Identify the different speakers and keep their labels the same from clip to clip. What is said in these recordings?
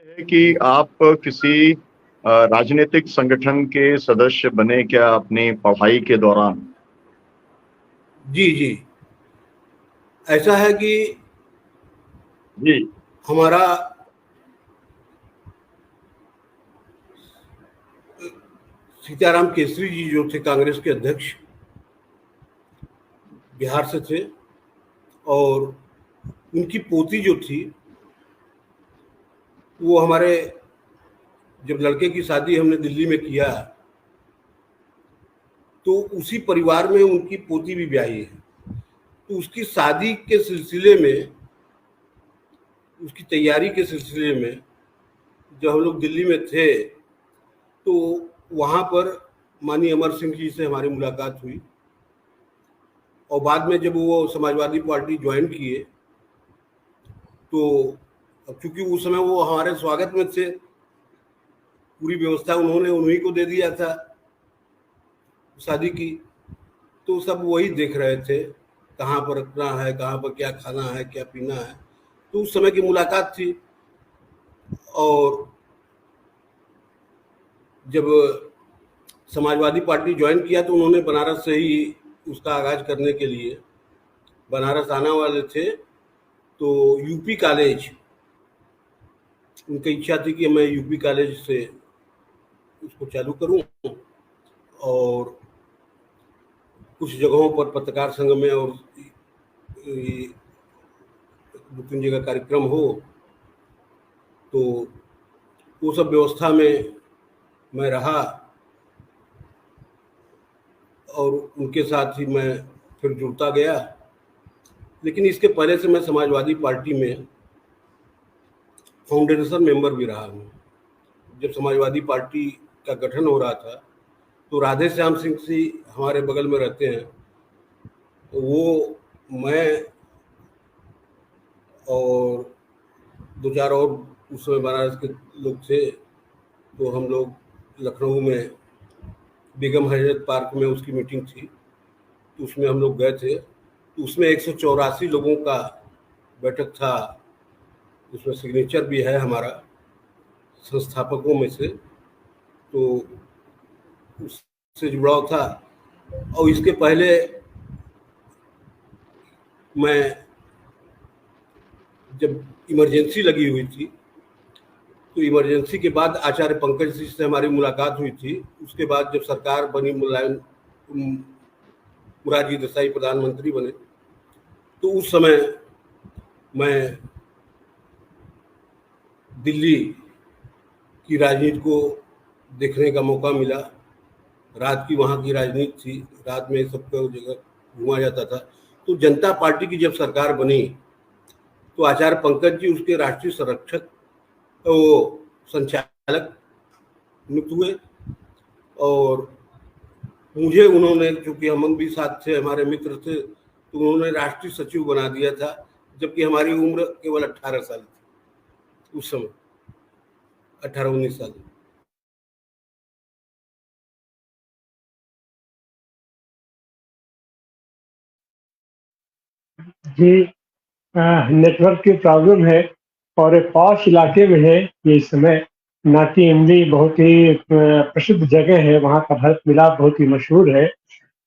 Speaker 1: है कि आप किसी राजनीतिक संगठन के सदस्य बने क्या अपनी पढ़ाई के दौरान?
Speaker 2: जी, जी। ऐसा है कि
Speaker 1: जी।
Speaker 2: हमारा सीताराम केसरी जी जो थे कांग्रेस के अध्यक्ष, बिहार से थे और उनकी पोती जो थी, वो हमारे जब लड़के की शादी हमने दिल्ली में किया, तो उसी परिवार में उनकी पोती भी ब्याही है। तो उसकी शादी के सिलसिले में, उसकी तैयारी के सिलसिले में जब हम लोग दिल्ली में थे, तो वहाँ पर माननीय अमर सिंह जी से हमारी मुलाकात हुई और बाद में जब वो समाजवादी पार्टी ज्वाइन किए, तो अब चूंकि उस समय वो हमारे स्वागत में थे, पूरी व्यवस्था उन्होंने उन्हीं को दे दिया था शादी की, तो सब वही देख रहे थे कहाँ पर रखना है, कहाँ पर क्या खाना है, क्या पीना है। तो उस समय की मुलाकात थी और जब समाजवादी पार्टी ज्वाइन किया तो उन्होंने बनारस से ही उसका आगाज करने के लिए बनारस आने वाले थे। तो यूपी कॉलेज, उनकी इच्छा थी कि मैं यूपी कॉलेज से उसको चालू करूं और कुछ जगहों पर पत्रकार संघ में और दो तीन जगह कार्यक्रम हो, तो वो सब व्यवस्था में मैं रहा और उनके साथ ही मैं फिर जुड़ता गया। लेकिन इसके पहले से मैं समाजवादी पार्टी में फाउंडेशन मेंबर भी रहा हूँ। जब समाजवादी पार्टी का गठन हो रहा था, तो राधे श्याम सिंह जी हमारे बगल में रहते हैं, वो, मैं और दो चार और उस समय बनारस के लोग थे, तो हम लोग लखनऊ में बेगम हजरत पार्क में उसकी मीटिंग थी, तो उसमें हम लोग गए थे। तो उसमें 184 लोगों का बैठक था, उसमें सिग्नेचर भी है हमारा संस्थापकों में से, तो उससे जुड़ाव था। और इसके पहले मैं जब इमरजेंसी लगी हुई थी, तो इमरजेंसी के बाद आचार्य पंकज जी से हमारी मुलाकात हुई थी। उसके बाद जब सरकार बनी, मोरारजी देसाई प्रधानमंत्री बने, तो उस समय मैं दिल्ली की राजनीति को देखने का मौका मिला। रात की वहाँ की राजनीति थी, रात में सबको जगह घुमा जाता था। तो जनता पार्टी की जब सरकार बनी, तो आचार्य पंकज जी उसके राष्ट्रीय संरक्षक, वो संचालक नियुक्त हुए और मुझे उन्होंने, चूंकि हम भी साथ थे, हमारे मित्र थे, तो उन्होंने राष्ट्रीय सचिव बना दिया था, जबकि हमारी उम्र केवल 18 साल थी उस समय, 18-19 साल।
Speaker 3: जी, नेटवर्क की प्रॉब्लम है और एक पॉश इलाके में है ये इस समय। नाटी इमली बहुत ही प्रसिद्ध जगह है, वहाँ का भरत मिलाप बहुत ही मशहूर है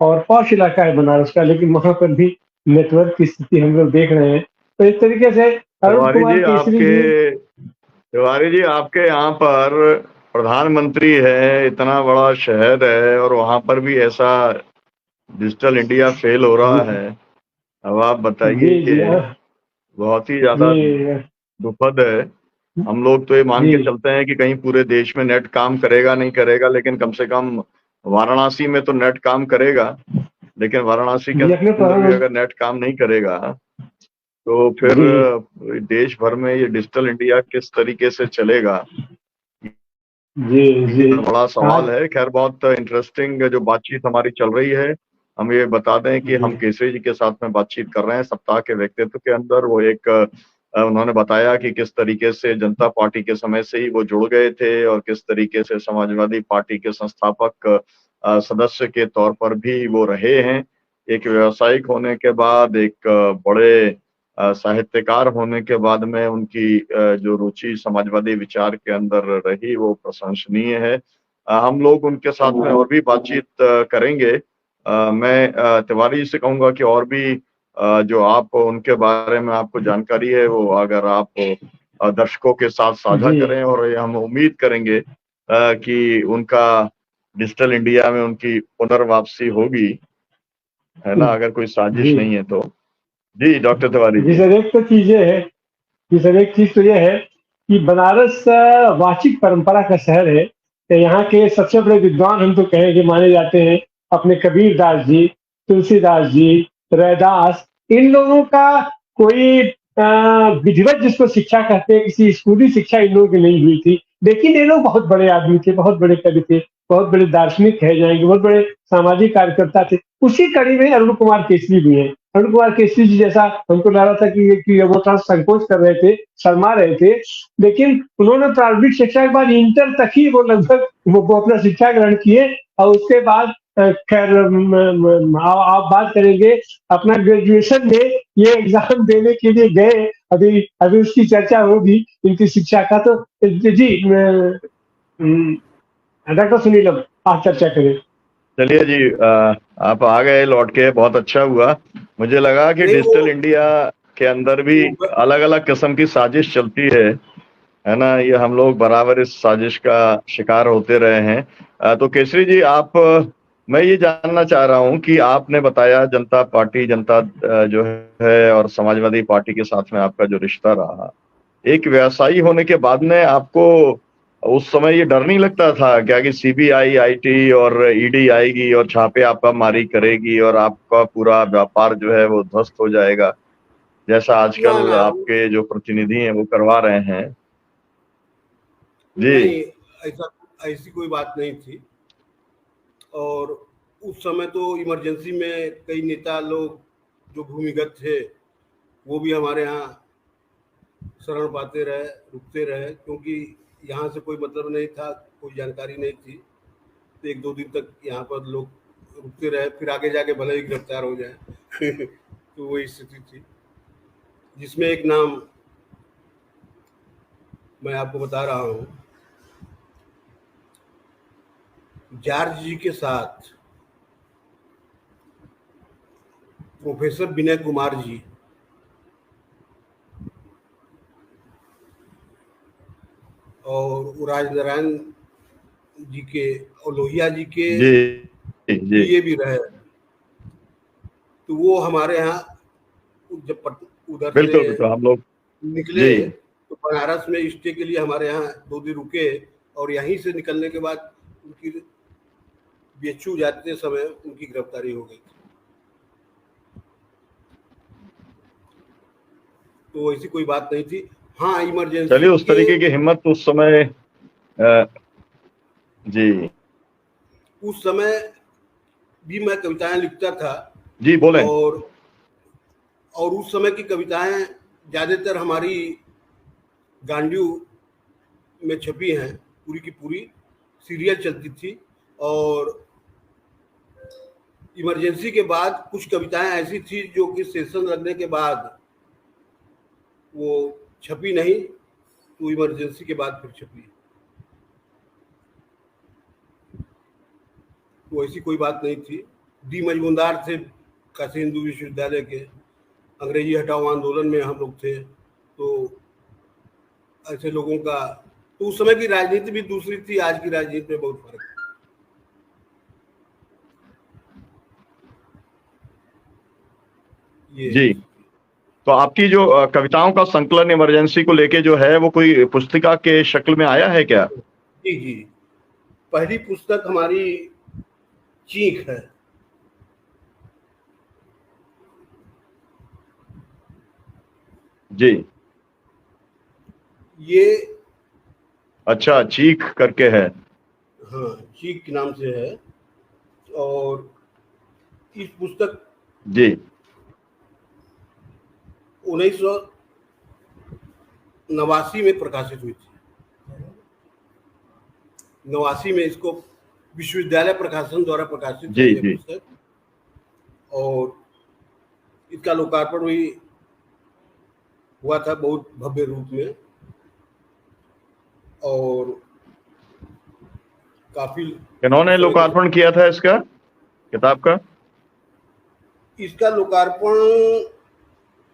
Speaker 3: और पॉश इलाका है बनारस का, लेकिन वहाँ पर भी नेटवर्क की स्थिति हम लोग देख रहे हैं। तो इस तरीके से अरुण कुमार केसरी जी,
Speaker 1: तिवारी जी, आपके यहाँ पर प्रधानमंत्री है, इतना बड़ा शहर है और वहां पर भी ऐसा डिजिटल इंडिया फेल हो रहा है। अब आप बताइए
Speaker 3: जी जी
Speaker 1: कि बहुत ही ज्यादा
Speaker 3: जी
Speaker 1: दुखद है। हम लोग तो ये मान
Speaker 3: जी
Speaker 1: के चलते हैं कि कहीं पूरे देश में नेट काम करेगा नहीं करेगा, लेकिन कम से कम वाराणसी में तो नेट काम करेगा। लेकिन वाराणसी के
Speaker 3: जी अपने
Speaker 1: अंदर भी अगर नेट काम नहीं करेगा, तो फिर
Speaker 3: जी
Speaker 1: देश भर में ये डिजिटल इंडिया किस तरीके से चलेगा,
Speaker 3: जी जी
Speaker 1: ये बड़ा सवाल
Speaker 3: आज
Speaker 1: है। खैर, बहुत इंटरेस्टिंग जो बातचीत हमारी चल रही है। हम ये बता दें कि
Speaker 3: जी
Speaker 1: हम केसरी जी के साथ में बातचीत कर रहे हैं सप्ताह के व्यक्तित्व के अंदर। वो एक उन्होंने बताया कि किस तरीके से जनता पार्टी के समय से ही वो जुड़ गए थे और किस तरीके से समाजवादी पार्टी के संस्थापक सदस्य के तौर पर भी वो रहे हैं। एक व्यावसायिक होने के बाद एक बड़े साहित्यकार होने के बाद में उनकी जो रुचि समाजवादी विचार के अंदर रही वो प्रशंसनीय है। हम लोग उनके साथ में और भी बातचीत करेंगे। मैं तिवारी जी से कहूंगा कि और भी जो आप उनके बारे में आपको जानकारी है वो अगर आप दर्शकों के साथ साझा करें, और ये हम उम्मीद करेंगे कि उनका डिजिटल इंडिया में उनकी पुनर्वापसी होगी, है ना, अगर कोई साजिश नहीं है तो। जी डॉक्टर तिवारी
Speaker 3: जी
Speaker 1: जी।
Speaker 3: सर, एक तो चीज ये है कि सर, एक चीज तो ये है कि बनारस वाचिक परंपरा का शहर है। तो यहाँ के सबसे बड़े विद्वान हम तो कहेंगे माने जाते हैं अपने कबीर दास जी, तुलसीदास जी, रैदास। इन लोगों का कोई विधिवत जिसको शिक्षा कहते हैं, किसी स्कूली शिक्षा इन लोगों की नहीं हुई थी, लेकिन ये लोग बहुत बड़े आदमी थे, बहुत बड़े कवि थे, बहुत बड़े दार्शनिक है जाएंगे, बहुत बड़े सामाजिक कार्यकर्ता थे। उसी कड़ी में अरुण कुमार केसरी भी है। अरुण कुमार केसरी जी जैसा हमको लग रहा था कि वो थोड़ा संकोच कर रहे थे, शर्मा रहे थे, लेकिन उन्होंने प्रारंभिक शिक्षा के बाद इंटर तक ही वो लगभग वो अपना शिक्षा ग्रहण किए, और उसके बाद खैर आप बात करेंगे अपना ग्रेजुएशन में ये एग्जाम देने के लिए गए। अभी अभी उसकी चर्चा होगी इनकी शिक्षा का। तो जी डॉक्टर सुनीलम, आप चर्चा करें।
Speaker 1: चलिए जी, आप आ गए लौट के, बहुत अच्छा हुआ। मुझे लगा कि डिजिटल इंडिया के अंदर भी अलग अलग किस्म की साजिश चलती है ना, ये हम लोग बराबर इस साजिश का शिकार होते रहे हैं। तो केसरी जी, मैं ये जानना चाह रहा हूँ कि आपने बताया जनता पार्टी, जनता जो है और समाजवादी पार्टी के साथ में आपका जो रिश्ता रहा, एक व्यवसायी होने के बाद में आपको उस समय ये डर नहीं लगता था क्या कि सीबीआई, आईटी और ईडी आएगी और छापे आपका मारी करेगी और आपका पूरा व्यापार जो है वो ध्वस्त हो जाएगा, जैसा आजकल आपके जो प्रतिनिधि हैं वो करवा रहे हैं? जी
Speaker 2: नहीं, ऐसी कोई बात नहीं थी। और उस समय तो इमरजेंसी में कई नेता लोग जो भूमिगत थे वो भी हमारे यहाँ शरण पाते रहे, रुकते रहे, क्योंकि यहाँ से कोई मतलब नहीं था, कोई जानकारी नहीं थी। तो एक दो दिन तक यहाँ पर लोग रुकते रहे, फिर आगे जाके भले ही गिरफ्तार हो जाए तो वही स्थिति थी, जिसमें एक नाम मैं आपको बता रहा हूँ। जॉर्ज जी के साथ प्रोफेसर विनय कुमार जी और राजनारायण जी के और लोहिया जी के ये भी रहे। तो वो हमारे यहाँ जब उधर से
Speaker 1: तो हम लोग
Speaker 2: निकले तो बनारस में स्टे के लिए हमारे यहाँ 2 दिन रुके, और यहीं से निकलने के बाद उनकी बीएचयू जाते समय उनकी गिरफ्तारी हो गई थी। तो ऐसी कोई बात नहीं थी। हाँ, इमरजेंसी,
Speaker 1: चलिए उस तरीके की हिम्मत उस समय जी
Speaker 2: उस समय भी मैं कविताएं लिखता था।
Speaker 1: जी बोलें।
Speaker 2: और उस समय की कविताएं ज्यादातर हमारी गांडू में छपी हैं, पूरी की पूरी सीरियल चलती थी। और इमरजेंसी के बाद कुछ कविताएं ऐसी थी जो कि सेशन लगने के बाद वो छपी नहीं, तो इमरजेंसी के बाद फिर छपी। तो ऐसी कोई बात नहीं थी। डी मजमुंदार थे काशी हिंदू विश्वविद्यालय के, अंग्रेजी हटाओ आंदोलन में हम लोग थे। तो ऐसे लोगों का, तो उस समय की राजनीति भी दूसरी थी, आज की राजनीति में बहुत फर्क है।
Speaker 1: जी, तो आपकी जो कविताओं का संकलन इमरजेंसी को लेके जो है वो कोई पुस्तिका के शक्ल में आया है क्या?
Speaker 2: जी जी, पहली पुस्तक हमारी चीख है।
Speaker 1: जी,
Speaker 2: ये
Speaker 1: अच्छा, चीख करके है?
Speaker 2: हाँ, चीख के नाम से है। और इस पुस्तक
Speaker 1: जी
Speaker 2: 1989 में प्रकाशित हुई थी। 89 में इसको विश्वविद्यालय प्रकाशन द्वारा प्रकाशित है ये पुस्तक। और इसका लोकार्पण भी हुआ था बहुत भव्य रूप में, और काफी
Speaker 1: किन्होंने लोकार्पण किया था इसका, किताब का?
Speaker 2: इसका लोकार्पण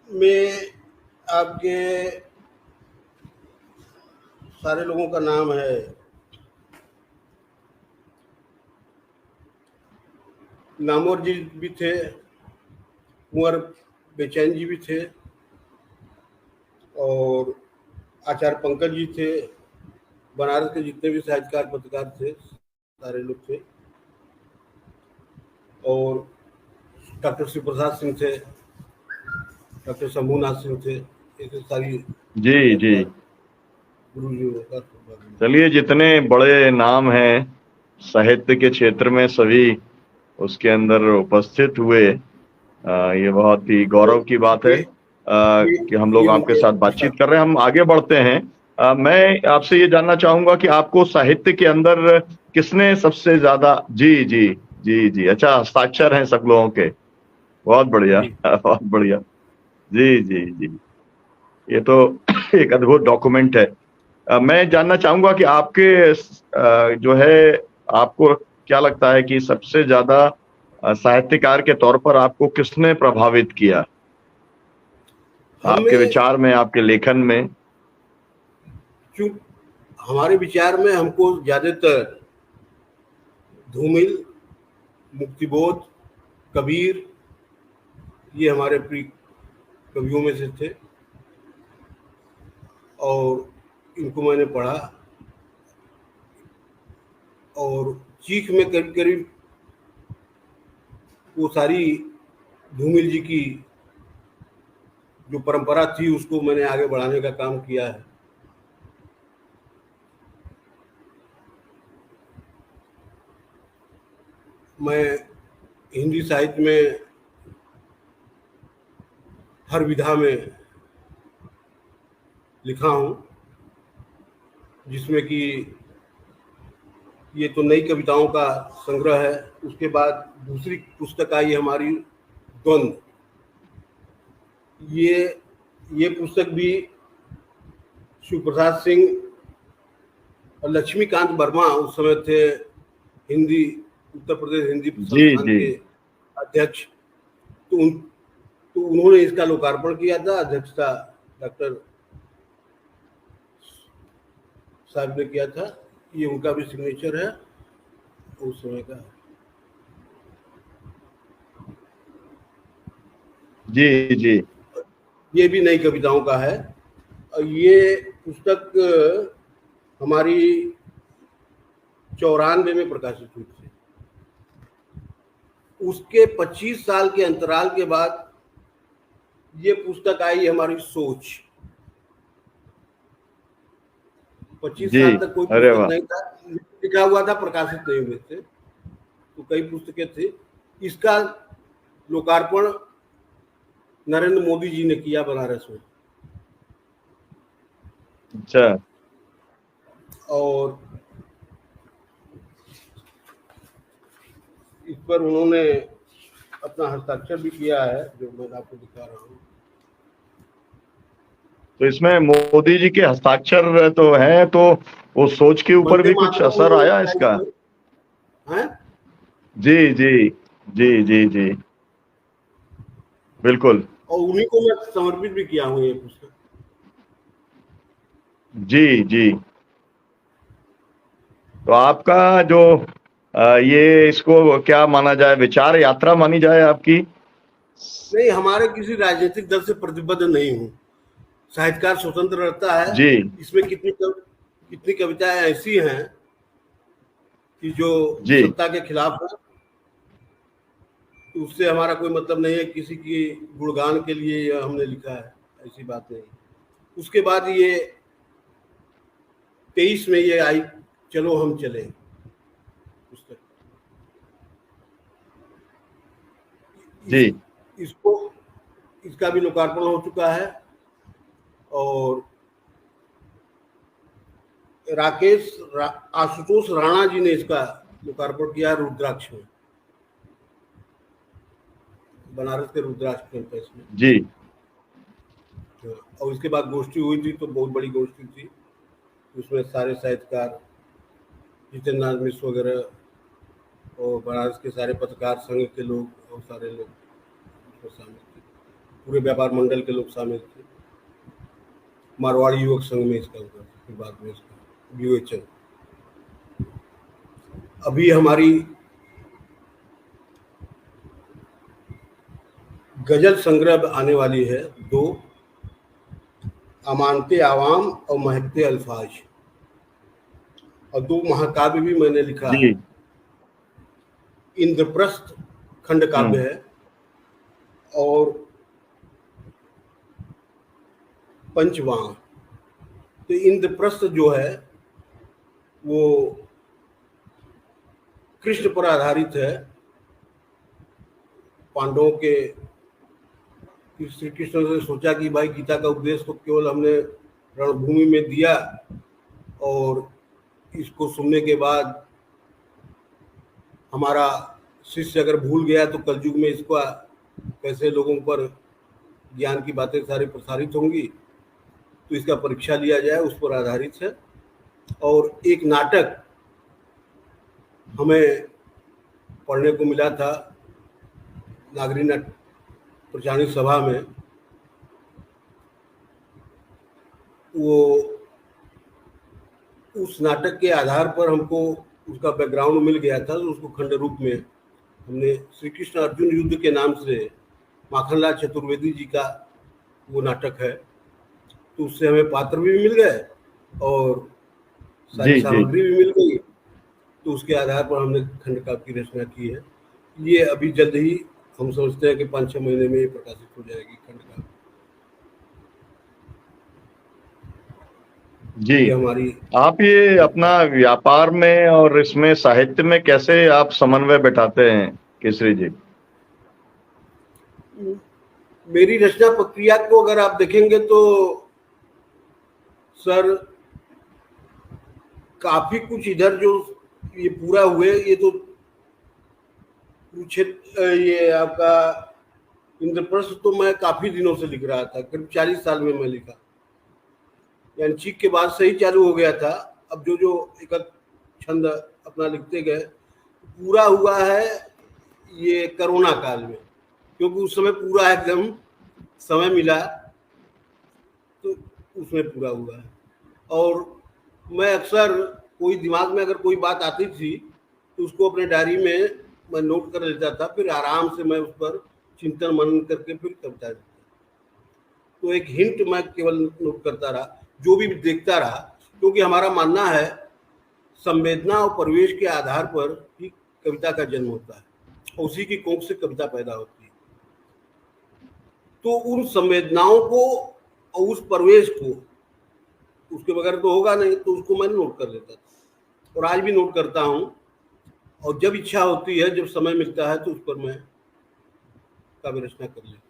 Speaker 2: में आपके सारे लोगों का नाम है। नामवर जी भी थे, कुंवर बेचैन जी भी थे, और आचार्य पंकज जी थे, बनारस के जितने भी साहित्यकार पत्रकार थे सारे लोग थे, और डॉक्टर शिव प्रसाद सिंह थे, डॉक्टर शंभूनाथ सिंह थे, ऐसे सारी
Speaker 1: जी जी।
Speaker 2: गुरु जी।
Speaker 1: चलिए, जितने बड़े नाम हैं साहित्य के क्षेत्र में सभी उसके अंदर उपस्थित हुए, ये बहुत ही गौरव की बात है कि हम लोग आपके साथ बातचीत कर रहे हैं। हम आगे बढ़ते हैं। मैं आपसे ये जानना चाहूंगा कि आपको साहित्य के अंदर किसने सबसे ज्यादा, जी जी जी जी, अच्छा, हस्ताक्षर हैं सब लोगों के, बहुत बढ़िया बहुत बढ़िया, जी जी जी, ये तो एक अद्भुत डॉक्यूमेंट है। मैं जानना चाहूंगा कि आपके जो है, आपको क्या लगता है कि सबसे ज्यादा साहित्यकार के तौर पर आपको किसने प्रभावित किया, आपके विचार में, आपके लेखन में?
Speaker 2: हमारे विचार में हमको ज्यादातर धूमिल, मुक्तिबोध, कबीर, ये हमारे प्रिय कवियों में से थे, और इनको मैंने पढ़ा, और चीख में करीब करीब वो सारी धूमिल जी की जो परंपरा थी उसको मैंने आगे बढ़ाने का काम किया है। मैं हिंदी साहित्य में हर विधा में लिखा हूँ, जिसमें कि ये तो नई कविताओं का संग्रह है। उसके बाद दूसरी पुस्तक आई हमारी, द्वंद। ये पुस्तक भी शिव प्रसाद सिंह और लक्ष्मीकांत वर्मा उस समय थे हिंदी, उत्तर प्रदेश हिंदी संस्थान के अध्यक्ष, तो उन्होंने इसका लोकार्पण किया था। अध्यक्षता डॉक्टर साहब ने किया था। ये उनका भी सिग्नेचर है उस समय का।
Speaker 1: जी जी,
Speaker 2: ये भी नई कविताओं का है। और ये पुस्तक हमारी 94 में प्रकाशित हुई थी। उसके 25 साल के अंतराल के बाद ये पुस्तक आई हमारी सोच। 25 साल तक कोई पुस्तक नहीं था, लिखा हुआ था, प्रकाशित नहीं हुए थे, तो कई पुस्तकें थी। इसका लोकार्पण नरेंद्र मोदी जी ने किया बनारस में।
Speaker 1: अच्छा।
Speaker 2: और इस पर उन्होंने अपना हस्ताक्षर भी किया है, जो मैं आपको दिखा रहा हूँ।
Speaker 1: तो इसमें मोदी जी के हस्ताक्षर तो हैं, तो वो सोच के ऊपर भी कुछ असर आया इसका?
Speaker 2: है?
Speaker 1: जी जी जी जी जी, बिल्कुल।
Speaker 2: और उन्हीं को मैं समर्पित भी किया हूँ ये पुस्तक।
Speaker 1: जी जी, तो आपका जो ये, इसको क्या माना जाए, विचार यात्रा मानी जाए आपकी?
Speaker 2: नहीं, हमारे किसी राजनीतिक दल से प्रतिबद्ध नहीं हूँ। साहित्यकार स्वतंत्र रहता है
Speaker 1: जी।
Speaker 2: इसमें कितनी कविताएं ऐसी हैं कि जो सत्ता के खिलाफ है, तो उससे हमारा कोई मतलब नहीं है। किसी की गुणगान के लिए हमने लिखा है, ऐसी बात नहीं। उसके बाद ये 23 में ये आई, चलो हम चले पुस्तक।
Speaker 1: जी,
Speaker 2: इसका भी लोकार्पण हो चुका है। और आशुतोष राणा जी ने इसका लोकार्पण किया रुद्राक्ष में, बनारस के रुद्राक्ष कैंपस में।
Speaker 1: जी
Speaker 2: और इसके बाद गोष्ठी हुई थी, तो बहुत बड़ी गोष्ठी थी, उसमें सारे साहित्यकार जितेंद्र नाथ मिश्र वगैरह और बनारस के सारे पत्रकार संघ के लोग और सारे लोग उसमें शामिल थे, पूरे व्यापार मंडल के लोग शामिल थे। मारवाड़ी युवक संघ में इसका हुआ, फिर बाद में इसका विवेचन। अभी हमारी गजल संग्रह आने वाली है, 2 अमानते आवाम और महकते अल्फाज, और 2 महाकाव्य भी मैंने लिखा है। इंद्रप्रस्थ खंड काव्य है और पंचवाण। तो इंद्रप्रस्थ जो है वो कृष्ण पर आधारित है, पांडवों के। श्री कृष्ण ने सोचा कि भाई गीता का उपदेश तो केवल हमने रणभूमि में दिया, और इसको सुनने के बाद हमारा शिष्य अगर भूल गया तो कलयुग में इसका कैसे लोगों पर ज्ञान की बातें सारी प्रसारित होंगी, तो इसका परीक्षा लिया जाए, उस पर आधारित है। और एक नाटक हमें पढ़ने को मिला था नागरी नाट्य प्रचारणी सभा में, वो उस नाटक के आधार पर हमको उसका बैकग्राउंड मिल गया था, तो उसको खंड रूप में हमने श्री कृष्ण अर्जुन युद्ध के नाम से माखनलाल चतुर्वेदी जी का वो नाटक है, तो उससे हमें पात्र भी मिल गए और सारी सामग्री भी मिल गई, तो उसके आधार पर हमने खंड काव्य की रचना की है। ये अभी जल्द ही हम सोचते हैं कि 5-6 महीने में ये प्रकाशित हो जाएगी खंड काव्य
Speaker 1: जी।
Speaker 2: हमारी। आप
Speaker 1: ये अपना व्यापार में और इसमें साहित्य में कैसे आप समन्वय बैठाते हैं केसरी जी?
Speaker 2: मेरी रचना प्रक्रिया को अगर आप देखेंगे तो सर काफी कुछ इधर जो ये पूरा हुए, ये तो ये आपका इंद्रप्रस्थ तो मैं काफी दिनों से लिख रहा था, करीब 40 साल में मैं लिखा, यानी चीक के बाद से ही चालू हो गया था। अब जो जो एक छंद अपना लिखते गए, पूरा हुआ है ये कोरोना काल में, क्योंकि उस समय पूरा एकदम समय मिला तो उसमें पूरा हुआ है। और मैं अक्सर कोई दिमाग में अगर कोई बात आती थी तो उसको अपने डायरी में मैं नोट कर लेता था, फिर आराम से मैं उस पर चिंतन मनन करके फिर कविता लिखता। तो एक हिंट मैं केवल नोट करता रहा, जो भी देखता रहा, क्योंकि हमारा मानना है संवेदना और परिवेश के आधार पर ही कविता का जन्म होता है, और उसी की कोख से कविता पैदा होती है। तो उन संवेदनाओं को और उस परिवेश को, उसके बगैर तो होगा नहीं, तो उसको मैं नोट कर लेता था और आज भी नोट करता हूँ। और जब इच्छा होती है, जब समय मिलता है, तो उस पर मैं काव्य रचना कर लेता हूँ।